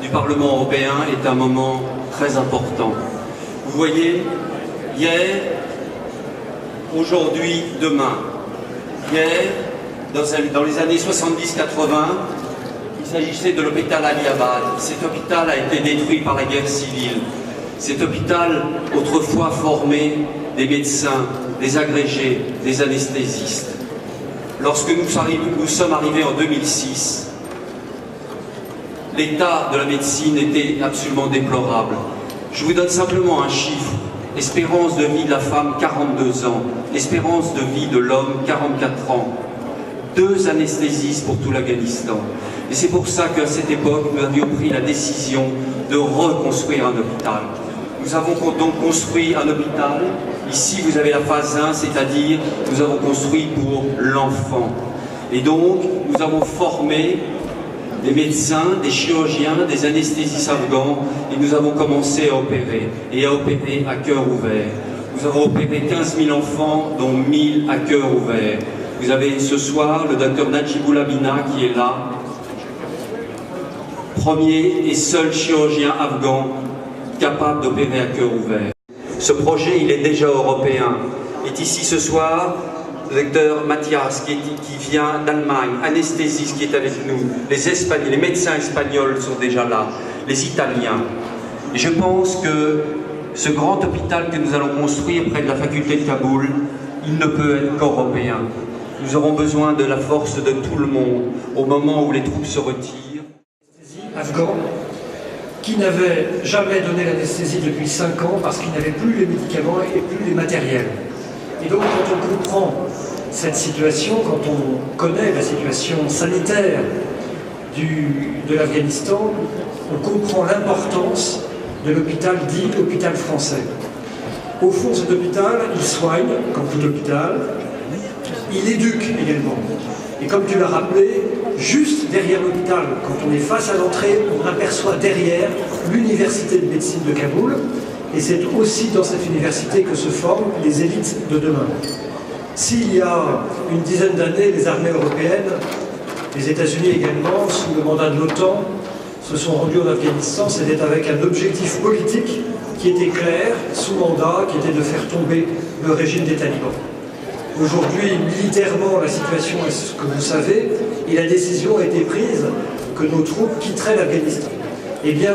du Parlement européen est un moment très important. Vous voyez, hier, aujourd'hui, demain. Hier, dans les années 70-80, il s'agissait de l'hôpital Ali Abad. Cet hôpital a été détruit par la guerre civile. Cet hôpital, autrefois formé des médecins, des agrégés, des anesthésistes. Lorsque nous sommes arrivés en 2006, l'état de la médecine était absolument déplorable. Je vous donne simplement un chiffre. Espérance de vie de la femme, 42 ans. Espérance de vie de l'homme, 44 ans. 2 anesthésistes pour tout l'Afghanistan. Et c'est pour ça qu'à cette époque, nous avions pris la décision de reconstruire un hôpital. Nous avons donc construit un hôpital. Ici, vous avez la phase 1, c'est-à-dire nous avons construit pour l'enfant. Et donc, nous avons formé des médecins, des chirurgiens, des anesthésistes afghans, et nous avons commencé à opérer, et à opérer à cœur ouvert. Nous avons opéré 15 000 enfants, dont 1000 à cœur ouvert. Vous avez ce soir le docteur Najibullah Bina qui est là, premier et seul chirurgien afghan capable d'opérer à cœur ouvert. Ce projet, il est déjà européen. Est ici ce soir le docteur Mathias qui vient d'Allemagne, anesthésiste qui est avec nous, les médecins espagnols sont déjà là, les Italiens. Et je pense que ce grand hôpital que nous allons construire près de la faculté de Kaboul, il ne peut être qu'européen. Nous aurons besoin de la force de tout le monde au moment où les troupes se retirent. Afghans qui n'avaient jamais donné l'anesthésie depuis 5 ans parce qu'ils n'avaient plus les médicaments et plus les matériels. Et donc quand on comprend cette situation, quand on connaît la situation sanitaire de l'Afghanistan, on comprend l'importance de l'hôpital dit hôpital français. Au fond, cet hôpital, il soigne, comme tout hôpital, il éduque également. Et comme tu l'as rappelé, juste derrière l'hôpital, quand on est face à l'entrée, on aperçoit derrière l'université de médecine de Kaboul. Et c'est aussi dans cette université que se forment les élites de demain. S'il y a une dizaine d'années, les armées européennes, les États-Unis également, sous le mandat de l'OTAN, se sont rendus en Afghanistan, c'était avec un objectif politique qui était clair, sous mandat, qui était de faire tomber le régime des talibans. Aujourd'hui, militairement, la situation est ce que vous savez, et la décision a été prise que nos troupes quitteraient l'Afghanistan. Eh bien,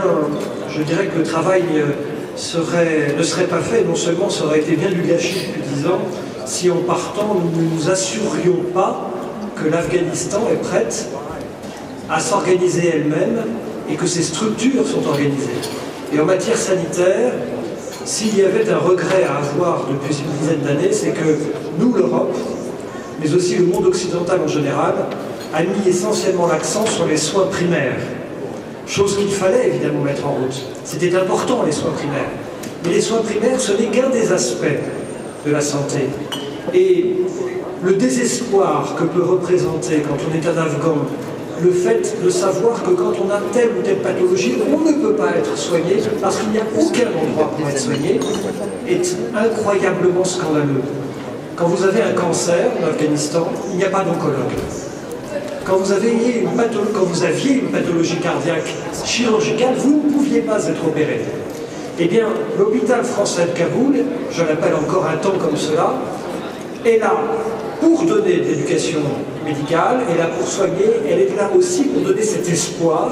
je dirais que le travail ne serait pas fait, non seulement ça aurait été bien du gâchis depuis 10 ans, si en partant, nous ne nous assurions pas que l'Afghanistan est prête à s'organiser elle-même et que ses structures sont organisées. Et en matière sanitaire, s'il y avait un regret à avoir depuis une dizaine d'années, c'est que nous, l'Europe, mais aussi le monde occidental en général, a mis essentiellement l'accent sur les soins primaires. Chose qu'il fallait évidemment mettre en route. C'était important, les soins primaires. Mais les soins primaires, ce n'est qu'un des aspects de la santé. Et le désespoir que peut représenter, quand on est un Afghan, le fait de savoir que quand on a telle ou telle pathologie, on ne peut pas être soigné parce qu'il n'y a aucun endroit pour être soigné, est incroyablement scandaleux. Quand vous avez un cancer en Afghanistan, il n'y a pas d'oncologue. Quand vous aviez une pathologie cardiaque chirurgicale, vous ne pouviez pas être opéré. Eh bien, l'hôpital français de Kaboul, je l'appelle encore un temps comme cela, est là pour donner de l'éducation médicale, elle est là pour soigner, elle est là aussi pour donner cet espoir.